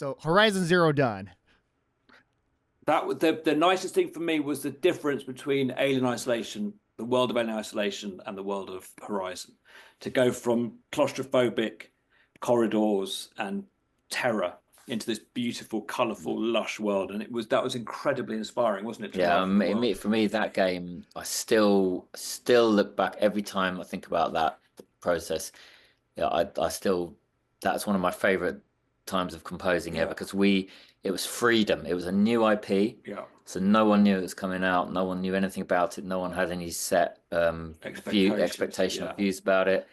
So Horizon Zero Dawn. The nicest thing for me was the difference between Alien Isolation, the world of Alien Isolation, and the world of Horizon. To go from claustrophobic corridors and terror into this beautiful, colourful, lush world, and that was incredibly inspiring, wasn't it? To Yeah, ride through the world? for me, that game, I still look back every time I think about that process. Yeah, I still, that's one of my favorite times of composing ever, because it was freedom. It was a new IP. Yeah. So no one knew it was coming out. No one knew anything about it. No one had any set expectation or views about it.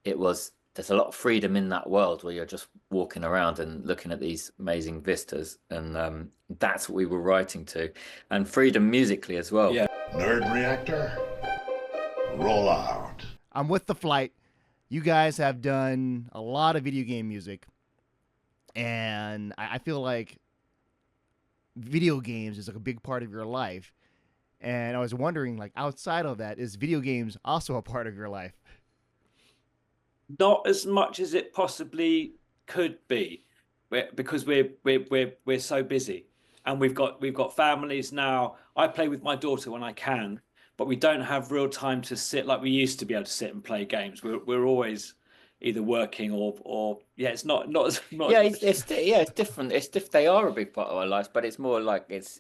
It was, there's a lot of freedom in that world where you're just walking around and looking at these amazing vistas, and that's what we were writing to, and freedom musically as well. Yeah. Nerd Reactor, roll out. I'm with the flight. You guys have done a lot of video game music, and I feel like video games is like a big part of your life. And I was wondering, like, outside of that, is video games also a part of your life? Not as much as it possibly could be, because we're so busy, and we've got families now. I play with my daughter when I can, but we don't have real time to sit like we used to be able to sit and play games. We're always either working or it's not as much. Yeah, it's different. They are a big part of our lives, but it's more like it's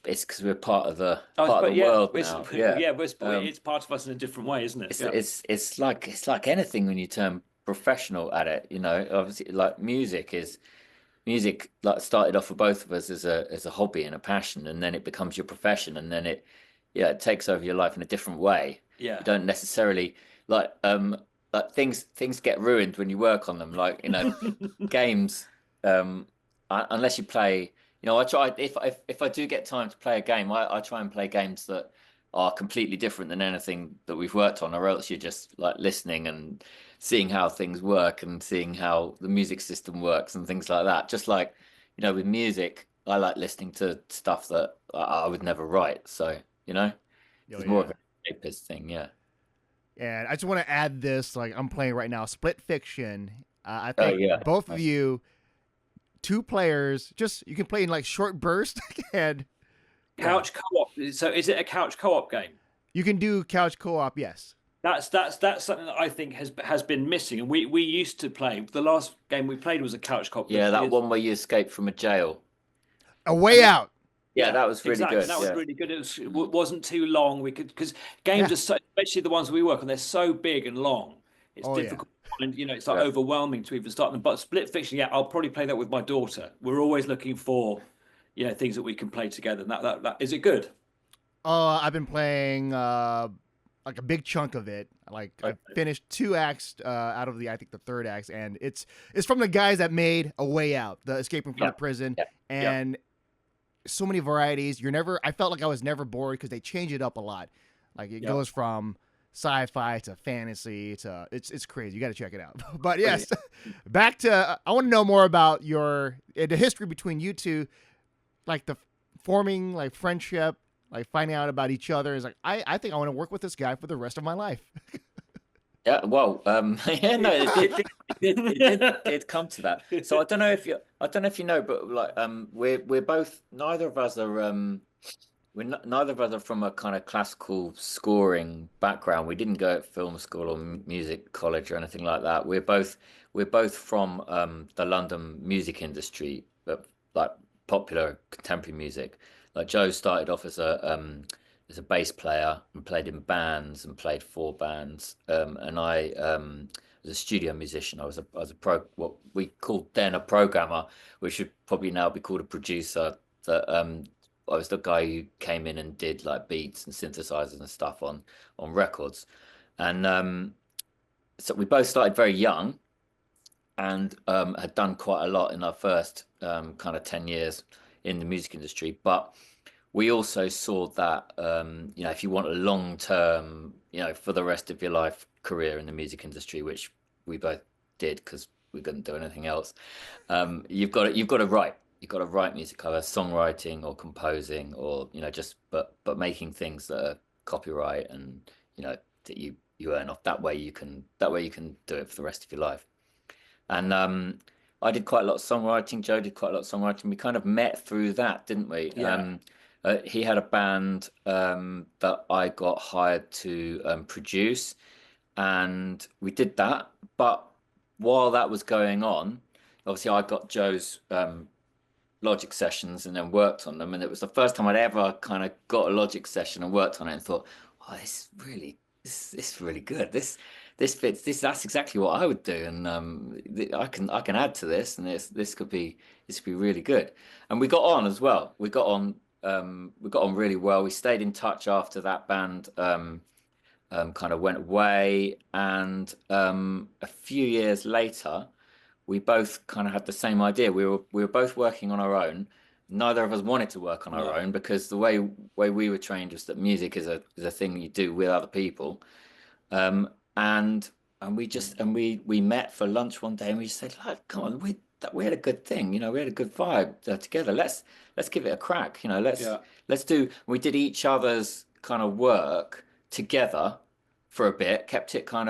because we're part of the world now. It's part of us in a different way, isn't it? It's like anything when you turn professional at it. You know, obviously, like music like started off for both of us as a hobby and a passion, and then it becomes your profession, and then it takes over your life in a different way. Yeah, you don't necessarily like things get ruined when you work on them. Like, you know, games, unless you play. You know, I try, if I do get time to play a game, I try and play games that are completely different than anything that we've worked on, or else you're just like listening and seeing how things work and seeing how the music system works and things like that. Just like, you know, with music, I like listening to stuff that I would never write. So, you know, it's more of a escapist thing, yeah. And I just want to add this, like, I'm playing right now, Split Fiction. I think both of you, 2 players, just you can play in like short bursts and couch co-op. So is it a couch co-op game? You can do couch co-op, yes. That's something that I think has been missing, and we used to play. The last game we played was a couch co-op. Yeah, that one where you escaped from a jail. A Way Out. Yeah, that was really good. That was really good. It wasn't too long. We could, because games are so, especially the ones we work on, they're so big and long. It's difficult. And you know, it's like overwhelming to even start them. But Split Fiction, I'll probably play that with my daughter. We're always looking for, you know, things that we can play together. And that is it good? I've been playing like a big chunk of it. Like I finished 2 acts out of I think the 3rd act, and it's from the guys that made A Way Out, the escaping from the prison, and so many varieties. I felt like I was never bored because they change it up a lot. Like it goes from sci-fi to fantasy to it's crazy. You got to check it out. But yes, back to I want to know more about the history between you two, like the forming like friendship, like finding out about each other. Is like I think I want to work with this guy for the rest of my life. Yeah, well, it did come to that. So I don't know if you know, but like we're both, neither of us are neither of us are from a kind of classical scoring background. We didn't go at film school or music college or anything like that. We're both from the London music industry, but like popular contemporary music. Like Joe started off as a bass player and played in bands and played 4 bands. And I was a studio musician. I was what we called then a programmer, which should probably now be called a producer. That I was the guy who came in and did like beats and synthesizers and stuff on records. And so we both started very young and had done quite a lot in our first kind of 10 years in the music industry. But we also saw that, you know, if you want a long-term, you know, for the rest of your life career in the music industry, which we both did because we couldn't do anything else, you've got to write. You've got to write music, either songwriting or composing, or, you know, just but making things that are copyright and, you know, that you earn off. That way you can do it for the rest of your life. And I did quite a lot of songwriting. Joe did quite a lot of songwriting. We kind of met through that, didn't we? Yeah. He had a band that I got hired to produce, and we did that. But while that was going on, obviously I got Joe's Logic sessions and then worked on them, and it was the first time I'd ever kind of got a Logic session and worked on it and thought, oh, this is really good. This fits. That's exactly what I would do, and I can add to this, and this could be really good. And we got on as well. We got on really well. We stayed in touch after that band kind of went away, and a few years later, we both kind of had the same idea. We were both working on our own. Neither of us wanted to work on our own, because the way we were trained was that music is a thing you do with other people. And we met for lunch one day, and we just said, like, come on, we had a good thing, you know, we had a good vibe together. Let's give it a crack, you know. Let's do. We did each other's kind of work together for a bit, kept it on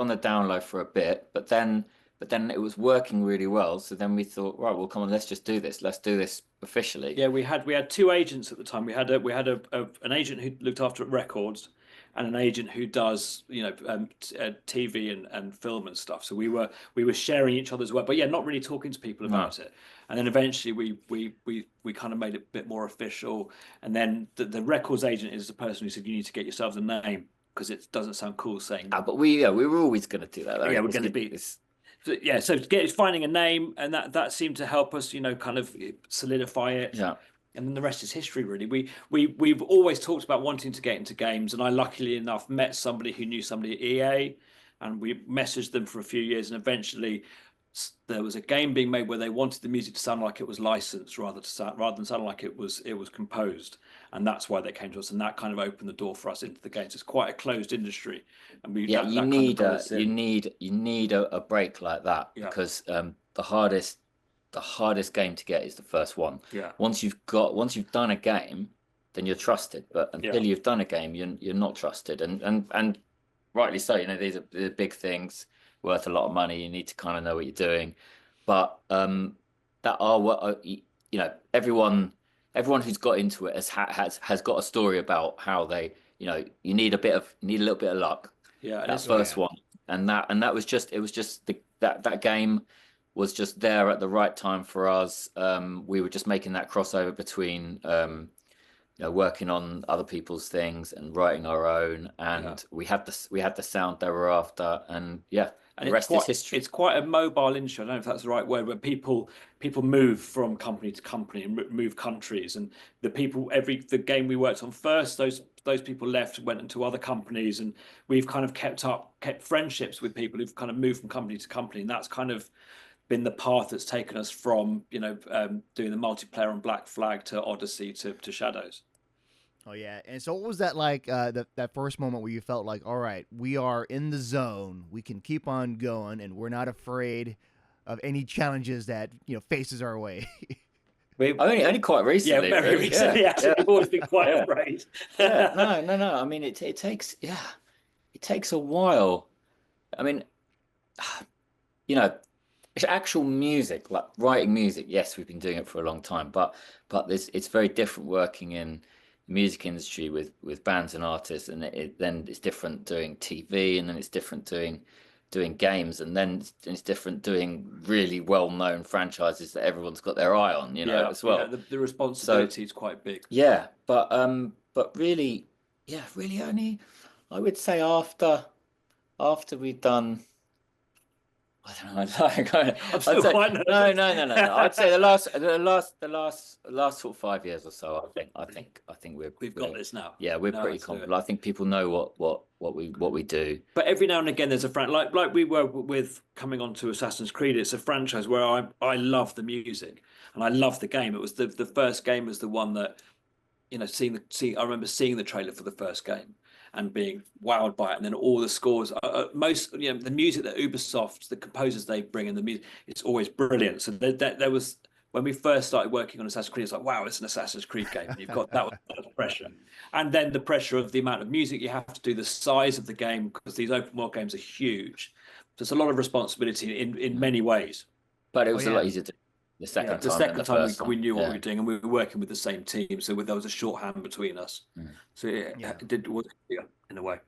the down low for a bit, but then it was working really well. So then we thought, right, well, come on, let's just do this. Let's do this officially. Yeah, we had two agents at the time. We had an agent who looked after records, and an agent who does, you know, TV and film and stuff. So we were sharing each other's work, but yeah, not really talking to people about it. And then eventually we kind of made it a bit more official. And then the records agent is the person who said, you need to get yourselves a name, because it doesn't sound cool saying that. But we were always going to do that. Yeah, we're going to be this. So, yeah, so finding a name, and that seemed to help us, you know, kind of solidify it. Yeah. And then the rest is history, really. We've always talked about wanting to get into games, and I luckily enough met somebody who knew somebody at EA, and we messaged them for a few years, and eventually there was a game being made where they wanted the music to sound like it was licensed rather than sound like it was composed, and that's why they came to us, and that kind of opened the door for us into the games. It's quite a closed industry, and you need a break like that, because the hardest game to get is the first one. Yeah. Once you've done a game, then you're trusted. But until you've done a game, you're not trusted. And rightly so. You know, these are big things worth a lot of money. You need to kind of know what you're doing. But that are what you know. Everyone who's got into it has got a story about how they, you know, you need a little bit of luck. Yeah. That first one, and that was just that game was just there at the right time for us. We were just making that crossover between you know, working on other people's things and writing our own, and we had the sound they were after, and the rest is history. It's quite a mobile industry. I don't know if that's the right word, but people move from company to company and move countries, and the game we worked on first, those people left, went into other companies, and we've kind of kept friendships with people who've kind of moved from company to company, and that's kind of been the path that's taken us from, you know, doing the multiplayer on Black Flag to Odyssey to Shadows. Oh yeah. And so what was that like, that first moment where you felt like, all right, we are in the zone, we can keep on going, and we're not afraid of any challenges that, you know, faces our way? Only quite recently. Yeah, very recently. Yeah. We've always been quite afraid. No. I mean, it takes a while. I mean, you know, it's actual music, like writing music. Yes, we've been doing it for a long time, but it's very different working in the music industry with bands and artists, and then it's different doing TV, and then it's different doing games, and then it's different doing really well-known franchises that everyone's got their eye on, you know, as well. Yeah, the responsibility is quite big. Yeah, but really only, I would say after we've done, I don't know. No. I'd say the last sort of 5 years or so. I think we've got this now. Yeah, we're pretty confident. I think people know what we do. But every now and again, there's a like we were with coming on to Assassin's Creed. It's a franchise where I love the music and I love the game. It was the first game was the one that, you know, I remember seeing the trailer for the first game and being wowed by it, and then all the scores, you know, the music that Ubisoft, the composers they bring in, the music, it's always brilliant. So there was, when we first started working on Assassin's Creed, it's like, wow, it's an Assassin's Creed game. And you've got that pressure, and then the pressure of the amount of music you have to do, the size of the game, because these open world games are huge. So it's a lot of responsibility in many ways. But it Oh was a lot yeah. easier the second The time than second the time first we time. knew what we Yeah. were doing, and we were working with the same team, so there was a shorthand between us. So Yeah. it did was in a way.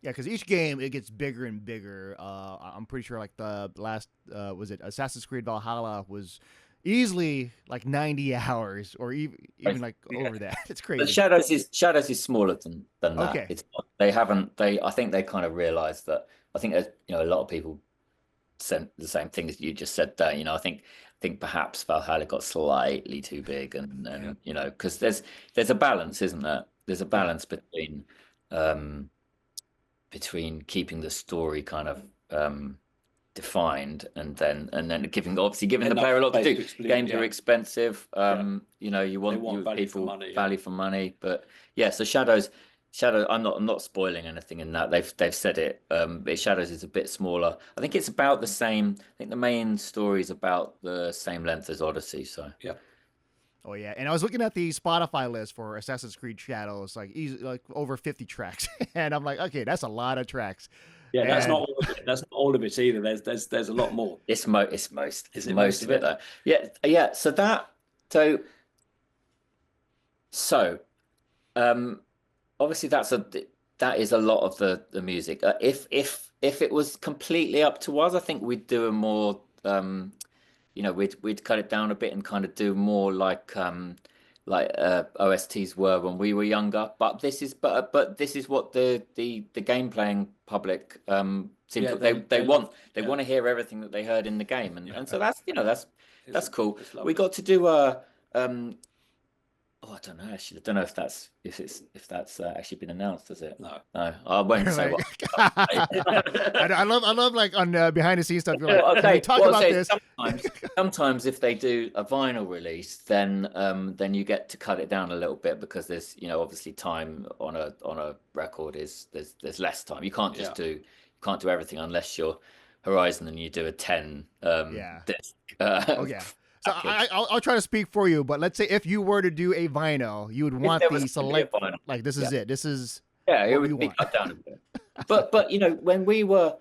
Yeah, because each game it gets bigger and bigger. I'm pretty sure like the last was it Assassin's Creed Valhalla was easily like 90 hours or even like over that. It's But crazy. Shadows is smaller than that. Okay. It's not, they haven't they I think they kind of realized that. I think there's, a lot of people said the same thing as you just said there. I think perhaps Valhalla got slightly too big, and because there's a balance, isn't there? There's a balance between keeping the story kind of defined and then giving the player a lot to do. Games are expensive. You want value people for money, value for money, but yeah. So Shadows. I'm not spoiling anything in that. They've said it. Shadows is a bit smaller. I think it's about the same. I think the main story is about the same length as Odyssey. So yeah. Oh yeah, and I was looking at the Spotify list for Assassin's Creed Shadows, like over 50 tracks, and I'm like, okay, that's a lot of tracks. Yeah, and... that's not all of it. That's not all of it either. There's a lot more. It's most of it though. Yeah. So obviously that is a lot of the music. If it was completely up to us, I think we'd do a more we'd cut it down a bit and kind of do more like OSTs were when we were younger. But this is what the game playing public seems they want to hear everything that they heard in the game, and so that's cool. We got to do a I don't know. Actually, I don't know if that's actually been announced. Has it? No. I won't say what. I love like on behind the scenes stuff. You're like, okay. Can we talk about this? Sometimes if they do a vinyl release, then you get to cut it down a little bit because there's obviously time on a record there's less time. You can't just do everything unless you're Horizon and you do a 10 disc. So I'll try to speak for you, but let's say if you were to do a vinyl, you would want the select like this is it. This is it would be cut down a bit. But when we were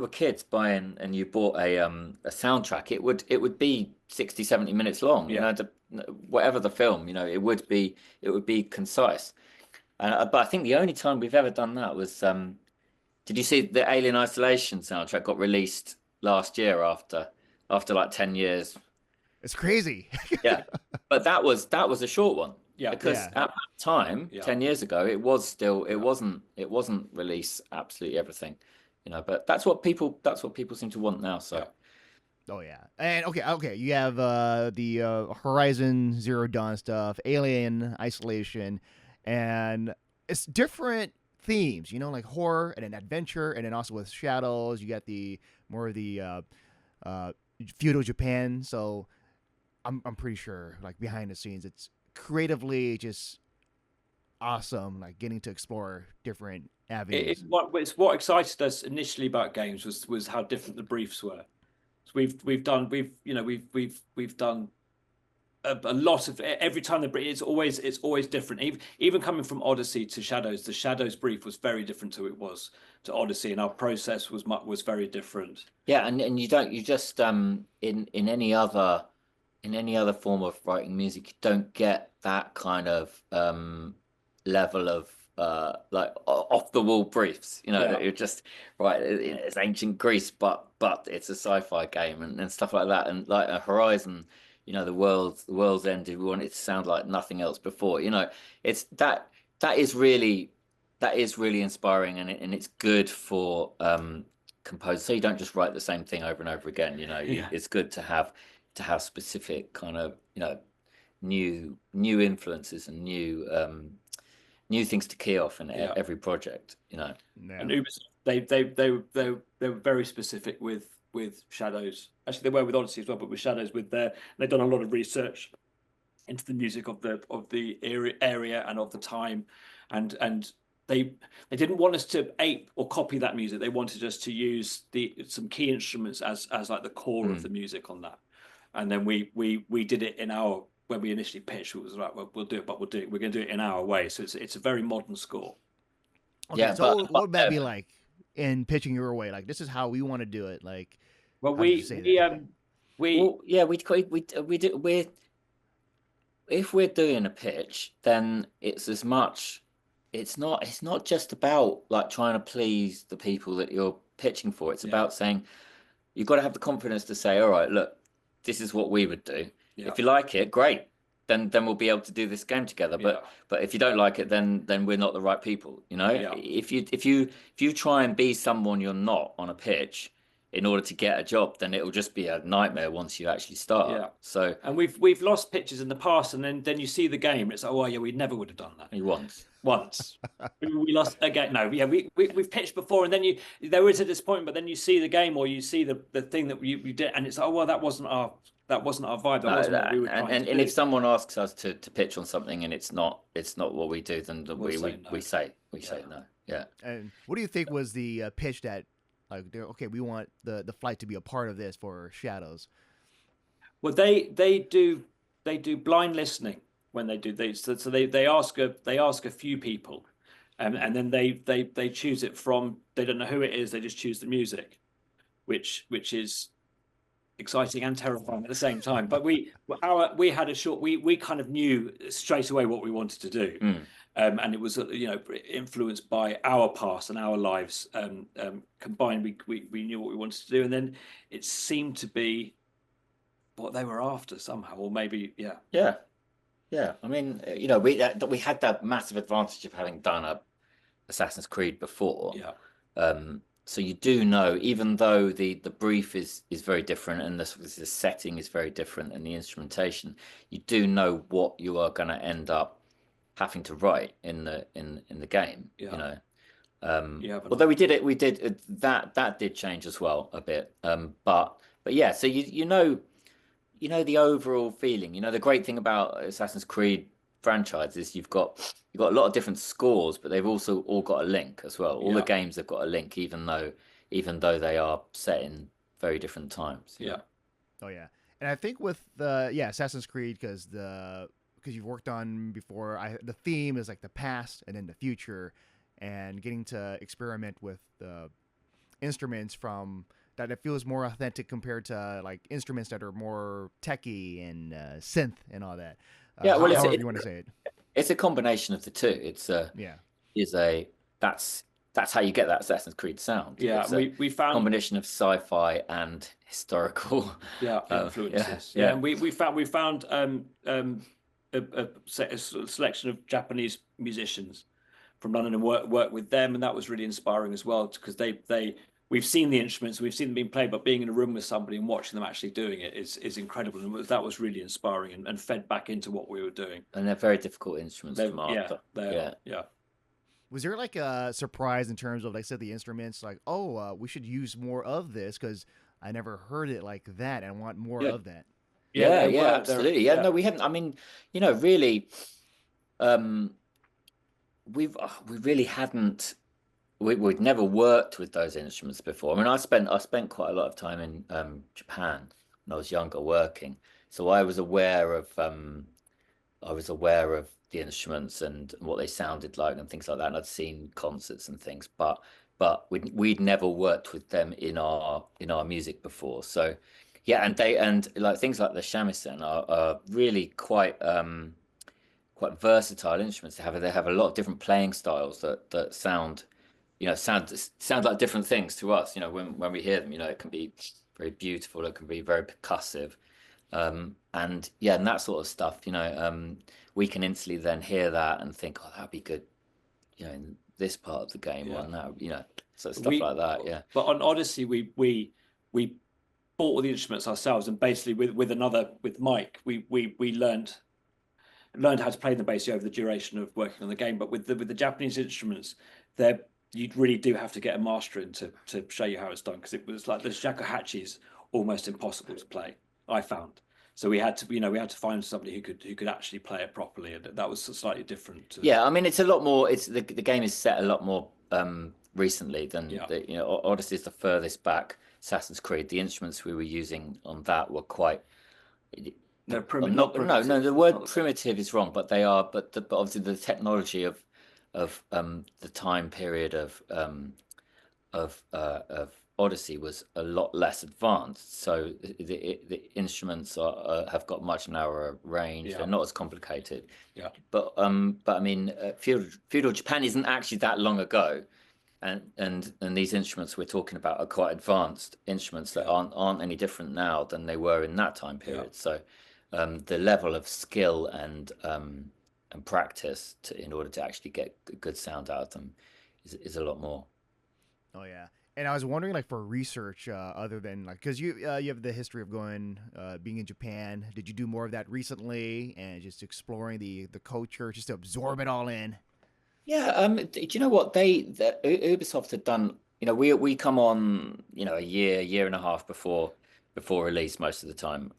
kids buying and you bought a soundtrack, it would be 60, 70 minutes long. Whatever the film, it would be concise. But I think the only time we've ever done that was did you see the Alien Isolation soundtrack got released last year after like 10 years? It's crazy. Yeah, but that was a short one. Yeah, because at that time, 10 years ago, it wasn't release absolutely everything, But that's what people seem to want now. So. Oh yeah, and okay. You have the Horizon Zero Dawn stuff, Alien Isolation, and it's different themes, like horror and an adventure, and then also with shadows. You got the more of the feudal Japan. So I'm pretty sure, like behind the scenes, it's creatively just awesome. Like getting to explore different avenues. It's what excited us initially about games was how different the briefs were. So we've done a lot of every time it's always different. Even coming from Odyssey to Shadows, the Shadows brief was very different to it was to Odyssey, and our process was very different. Yeah, and you just in any other form of writing music, you don't get that kind of level of like off the wall briefs. You're just right. It's ancient Greece, but it's a sci-fi game and stuff like that, and like a Horizon. The world's ended. We want it to sound like nothing else before. It's that is really inspiring, and it's good for composers. So you don't just write the same thing over and over again. It's good to have specific kind of new influences and new things to key off in every project. And Ubisoft, they were very specific with Shadows. Actually, they were with Odyssey as well, but with Shadows, they've done a lot of research into the music of the area and of the time, and they didn't want us to ape or copy that music. They wanted us to use some key instruments as like the core of the music on that, and then we did it in our when we initially pitched. It was right. Well, we'll do it, but we're going to do it in our way. So it's a very modern score. Okay, so what would that be like in pitching your way? Like, this is how we want to do it. Like, Well, How did you say that? Well, yeah, we do. If we're doing a pitch, then it's as much. It's not just about like trying to please the people that you're pitching for. It's about saying you've got to have the confidence to say, all right, look, this is what we would do. If you like it, great. Then we'll be able to do this game together. But if you don't like it, then we're not the right people. You know, if you try and be someone you're not on a pitch in order to get a job, then it'll just be a nightmare once you actually start. Yeah. So and we've lost pitches in the past, and then you see the game, it's like, oh yeah, we never would have done that. Once we lost again. No, yeah, we've pitched before, and then there is a disappointment, but then you see the game or you see the thing that you did, and it's like, oh well, that wasn't our vibe. That wasn't what we were trying to do. And if someone asks us to pitch on something and it's not what we do, then we say no. Yeah. And what do you think was the pitch that, like, okay, we want the flight to be a part of this for Shadows? Well, they do blind listening when they do these. So they ask a few people, and then they choose it from. They don't know who it is. They just choose the music, which is exciting and terrifying at the same time. But we had a short. We kind of knew straight away what we wanted to do. And it was influenced by our past and our lives combined. We knew what we wanted to do, and then it seemed to be what they were after somehow, or maybe yeah. I mean, we had that massive advantage of having done a Assassin's Creed before. So you do know, even though the brief is very different and the setting is very different and the instrumentation, you do know what you are going to end up having to write in the game. Although we did that did change as well a bit, but yeah, so you know the overall feeling. The great thing about Assassin's Creed franchise is you've got a lot of different scores, but they've also all got a link as well. All the games have got a link, even though they are set in very different times. Oh yeah. And I think with the Assassin's Creed, because you've worked on before, the theme is like the past and then the future, and getting to experiment with the instruments from that, it feels more authentic compared to like instruments that are more techy and synth and all that. However you want to say it. It's a combination of the two. That's how you get that Assassin's Creed sound. Yeah, we found a combination of sci-fi and historical influences. And we found a selection of Japanese musicians from London and work with them, and that was really inspiring as well, because we've seen the instruments, we've seen them being played, but being in a room with somebody and watching them actually doing it is incredible, and that was really inspiring and fed back into what we were doing. And they're very difficult instruments to master. Yeah. Was there like a surprise in terms of, like I said, the instruments, like, we should use more of this because I never heard it like that and I want more of that? Yeah, absolutely. No, we haven't. I mean, really, we really hadn't. We'd never worked with those instruments before. I mean, I spent quite a lot of time in Japan when I was younger working, so I was aware of the instruments and what they sounded like and things like that. And I'd seen concerts and things, but we'd never worked with them in our music before. So yeah, and like things like the shamisen are really quite versatile instruments. They have a lot of different playing styles that sound like different things to us. When we hear them, it can be very beautiful, it can be very percussive, and that sort of stuff. We can instantly then hear that and think, oh, that'd be good, in this part of the game, or that, so stuff like that. Yeah. But on Odyssey, we bought all the instruments ourselves, and basically with Mike, we learned how to play them basically over the duration of working on the game. But with the Japanese instruments, you really do have to get a master in to show you how it's done, because it was like the shakuhachi's almost impossible to play, I found. So we had to find somebody who could actually play it properly, and that was slightly different. I mean, it's a lot more. It's the game is set a lot more recently than Odyssey is the furthest back Assassin's Creed. The instruments we were using on that were quite. They're primitive. No. The word primitive is wrong, but they are. But obviously the technology of the time period of Odyssey was a lot less advanced, so the instruments have got much narrower range. They're not as complicated. But I mean, feudal Japan isn't actually that long ago, and these instruments we're talking about are quite advanced instruments that aren't any different now than they were in that time period. So the level of skill and practice in order to actually get good sound out of them is a lot more. Oh yeah. And I was wondering, like, for research, other than like, because you have the history of being in Japan. Did you do more of that recently, and just exploring the culture, just to absorb it all in? Yeah. Do you know what Ubisoft had done? You know, we come on, you know, a year and a half before release most of the time.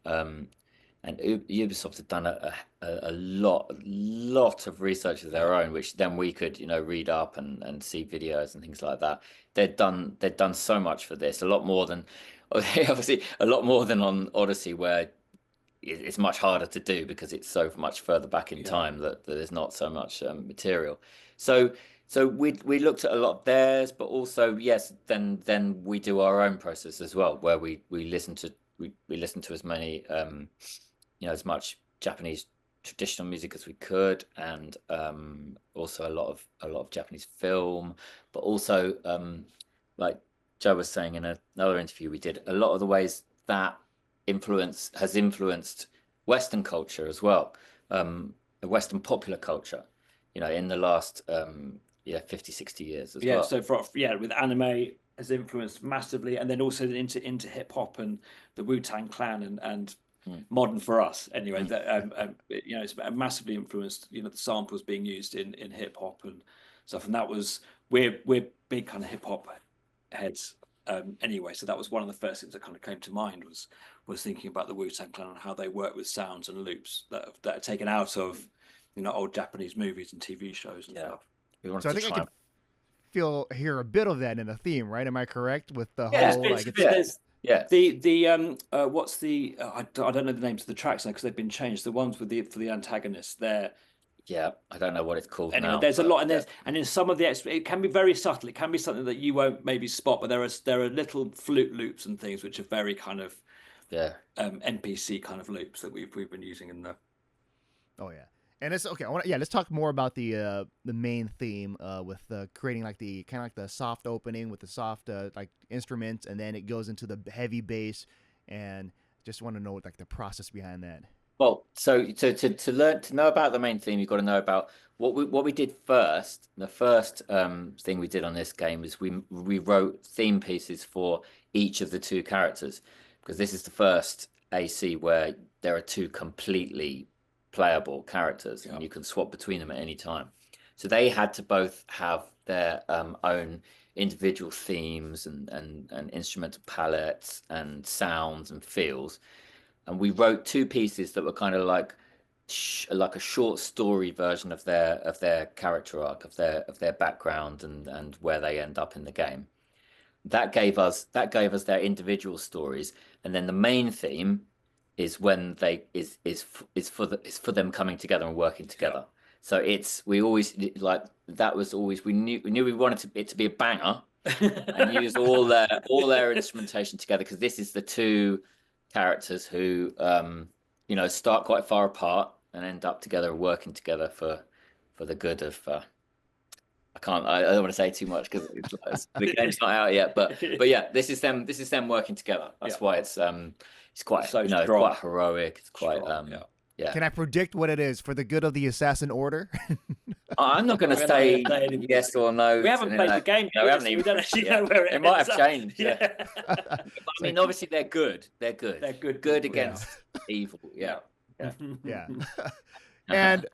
And Ubisoft had done a lot of research of their own, which then we could, you know, read up and see videos and things like that. They'd done so much for this, a lot more than obviously a lot more than on Odyssey, where it's much harder to do because it's so much further back in time that there's not so much material. So we looked at a lot of theirs, but also yes, then we do our own process as well, where we listen to as many you know, as much Japanese traditional music as we could, and also a lot of Japanese film, but also like Joe was saying in another interview we did, a lot of the ways that has influenced Western culture as well, Western popular culture, you know, in the last 50, 60 years as well. So with anime has influenced massively, and then also into hip hop and the Wu-Tang Clan and modern for us anyway. That you know, it's massively influenced, you know, the samples being used in hip hop and stuff, and that was we're big kind of hip hop heads anyway. So that was one of the first things that kind of came to mind was thinking about the Wu-Tang Clan and how they work with sounds and loops that are taken out of, you know, old Japanese movies and TV shows and stuff. So I think I can hear a bit of that in the theme, right? Am I correct with the whole like what's the I don't know the names of the tracks now because they've been changed. The ones for the antagonists, they're I don't know what it's called anyway, now. There's a lot, and in some of the it can be very subtle. It can be something that you won't maybe spot, but there are little flute loops and things which are very kind of NPC kind of loops that we've been using in the. Oh yeah. And it's okay. Let's talk more about the main theme with creating like the kind of like the soft opening with the soft like instruments, and then it goes into the heavy bass. And just want to know like the process behind that. Well, so to know about the main theme, you've got to know about what we did first. The first thing we did on this game is we wrote theme pieces for each of the two characters, because this is the first AC where there are two completely playable characters and you can swap between them at any time. So they had to both have their own individual themes and instrumental palettes and sounds and feels. And we wrote two pieces that were kind of like a short story version of their character arc, of their background and where they end up in the game. That gave us their individual stories, and then the main theme is when is for them coming together and working together. So we knew we wanted it to be a banger and use all their instrumentation together, because this is the two characters who you know, start quite far apart and end up together, working together for the good of I don't want to say too much because the game's not out yet, but yeah, this is them working together. That's why it's quite quite heroic. It's quite Can I predict what it is? For the good of the Assassin Order? I'm not going to say yes or no. We haven't played the game. No, we haven't even. We don't actually know where it might have changed. I mean, obviously they're good. They're good against evil. Yeah. And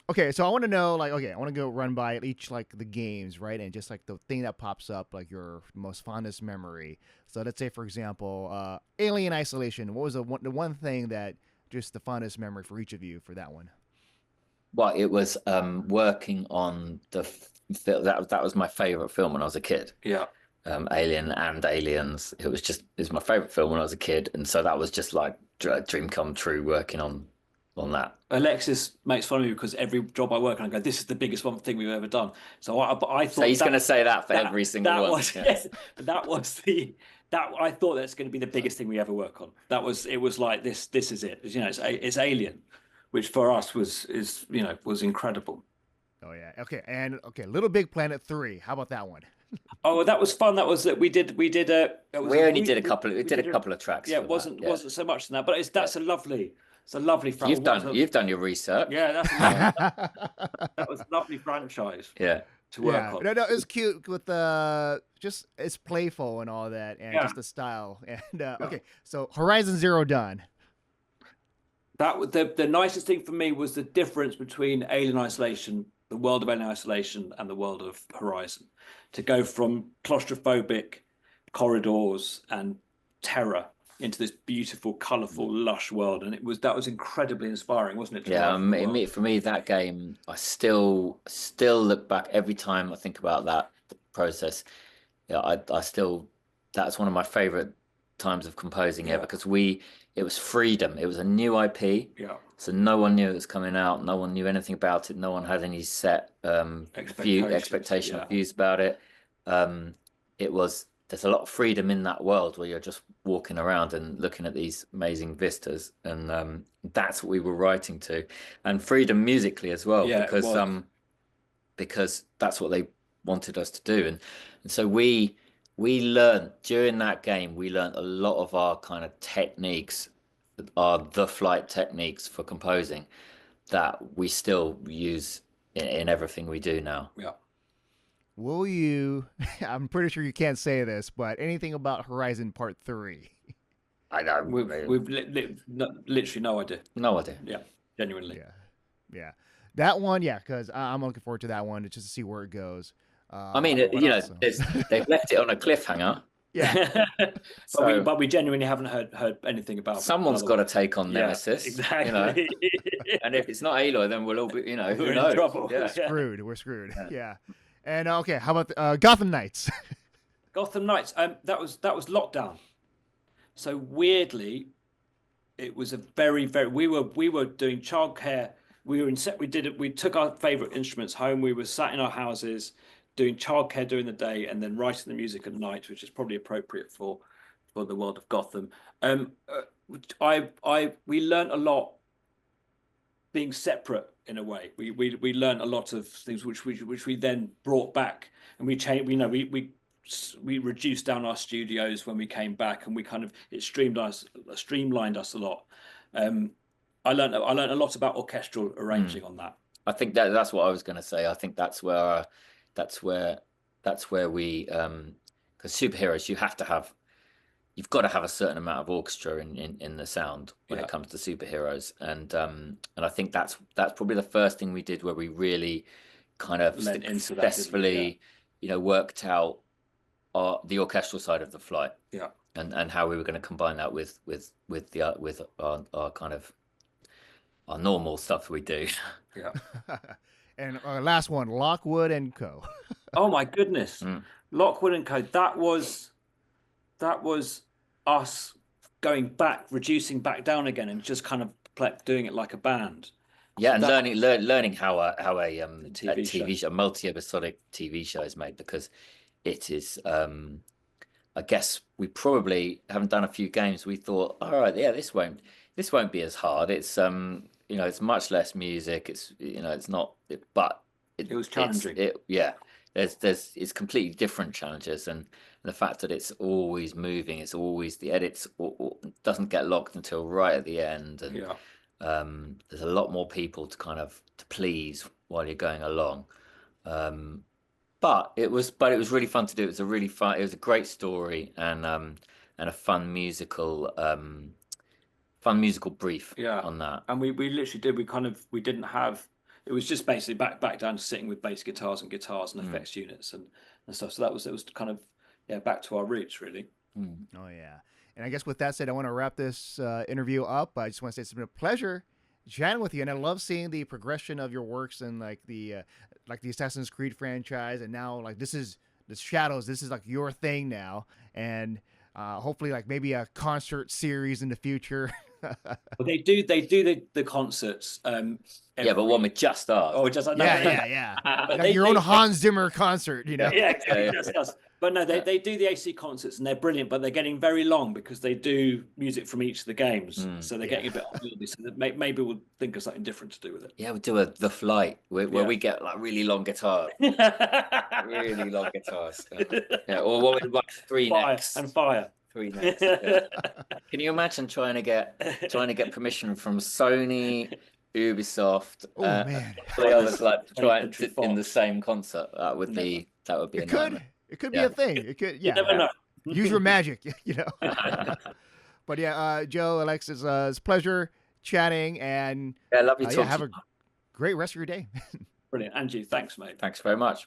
okay, so I want to know, like, I want to go run by each, like, the games, right? And just, like, the thing that pops up, like, your most fondest memory. So let's say, for example, Alien Isolation. What was the one thing that just the fondest memory for each of you for that one? Well, it was working on that was my favorite film when I was a kid. Alien and Aliens. It was my favorite film when I was a kid, and so that was just like a dream come true working on that. Alexis makes fun of me because every job I work on, I go, "This is the biggest one thing we've ever done." So I thought. So he's going to say that for every single one. Yes, but that was that I thought that's going to be the biggest thing we ever work on. It was like this is it. You know, it's Alien, which for us was incredible. Oh yeah. Okay. And okay, Little Big Planet 3. How about that one? Oh, that was fun. That was that we did We only did a couple of tracks. Yeah, it wasn't so much than that, but it's a lovely You've done your research. Yeah, that was a lovely franchise. Yeah. To work on. No, it's cute with just it's playful and all that, and just the style. And okay, so Horizon Zero Dawn. That was the nicest thing for me was the difference between Alien Isolation, the world of Alien Isolation, and the world of Horizon. To go from claustrophobic corridors and terror into this beautiful, colourful, lush world, and that was incredibly inspiring, wasn't it? Yeah, for me, that game, I still look back every time I think about that process. Yeah, I still, that's one of my favourite times of composing ever, because it was freedom. It was a new IP. Yeah. So no one knew it was coming out. No one knew anything about it. No one had any set expectation or views about it. There's a lot of freedom in that world where you're just walking around and looking at these amazing vistas, and that's what we were writing to, and freedom musically as well, because that's what they wanted us to do, and so we learned during that game. We learned a lot of our kind of techniques, the flight techniques for composing, that we still use in everything we do now. Yeah. Will you? I'm pretty sure you can't say this, but anything about Horizon Part 3? I know. We've literally no idea. No idea. Yeah, genuinely. Yeah. That one, because I'm looking forward to that one just to see where it goes. I mean, they've left it on a cliffhanger. Yeah. But we genuinely haven't heard anything about. Someone's got to take on Nemesis. Exactly. And if it's not Aloy, then we'll all be, who We're knows? in trouble. Yeah. We're screwed. Yeah. And okay, how about Gotham Knights? Gotham Knights. That was Lockdown. So weirdly, it was a very we were doing childcare. We were in set. We took our favorite instruments home. We were sat in our houses doing childcare during the day and then writing the music at night, which is probably appropriate for the world of Gotham. We learned a lot being separate in a way. We learned a lot of things which we then brought back, and we changed. We reduced down our studios when we came back, and it streamlined us a lot. I learned a lot about orchestral arranging on that. I think that's what I was going to say. I think that's where we, because superheroes, you've got to have a certain amount of orchestra in the sound when it comes to superheroes, and I think that's probably the first thing we did where we really kind of successfully, worked out the orchestral side of the flight, and how we were going to combine that with our kind of our normal stuff we do. Yeah. And last one, Lockwood and Co. Oh my goodness, Lockwood and Co. That was us going back, reducing back down again, and just kind of doing it like a band. Yeah, and learning how a TV show, multi-episodic TV show is made, because it is. I guess we probably haven't done a few games. We thought, all right, yeah, this won't be as hard. It's it's much less music. It's it's not, but it was challenging. It's completely different challenges, and the fact that it's always moving, it's always the edits doesn't get locked until right at the end, and there's a lot more people to please while you're going along. But it was really fun to do. It was a great story, and a fun musical brief on that. And we literally did. We didn't have. It was just basically back down to sitting with bass guitars and effects units and stuff. So it was kind of back to our roots, really. Oh yeah. And I guess with that said, I want to wrap this interview up. I just want to say it's been a pleasure chatting with you, and I love seeing the progression of your works and like the Assassin's Creed franchise, and now like this is the Shadows. This is like your thing now, and hopefully like maybe a concert series in the future. Well, they do the concerts. Yeah, but one with just ours. Oh, just like Yeah. But Like your own Hans Zimmer concert, you know. Yeah, exactly. Yeah. Just us. But no, they do the AC concerts and they're brilliant, but they're getting very long because they do music from each of the games. So they're getting a bit unwieldy. So maybe we'll think of something different to do with it. Yeah, we'll do The Flight where we get like really long guitars. Really long guitars. Yeah, or what with like three necks. And fire. 3 necks. Yeah. Can you imagine trying to get permission from Sony, Ubisoft, Man, the others like trying to in the same concert? That would be it could be a thing. It could, You never know. Use your magic, you know. But yeah, Joe, Alexis, it's a pleasure chatting, and love you talking. have a great rest of your day. Brilliant. Angie, thanks, mate. Thanks very much.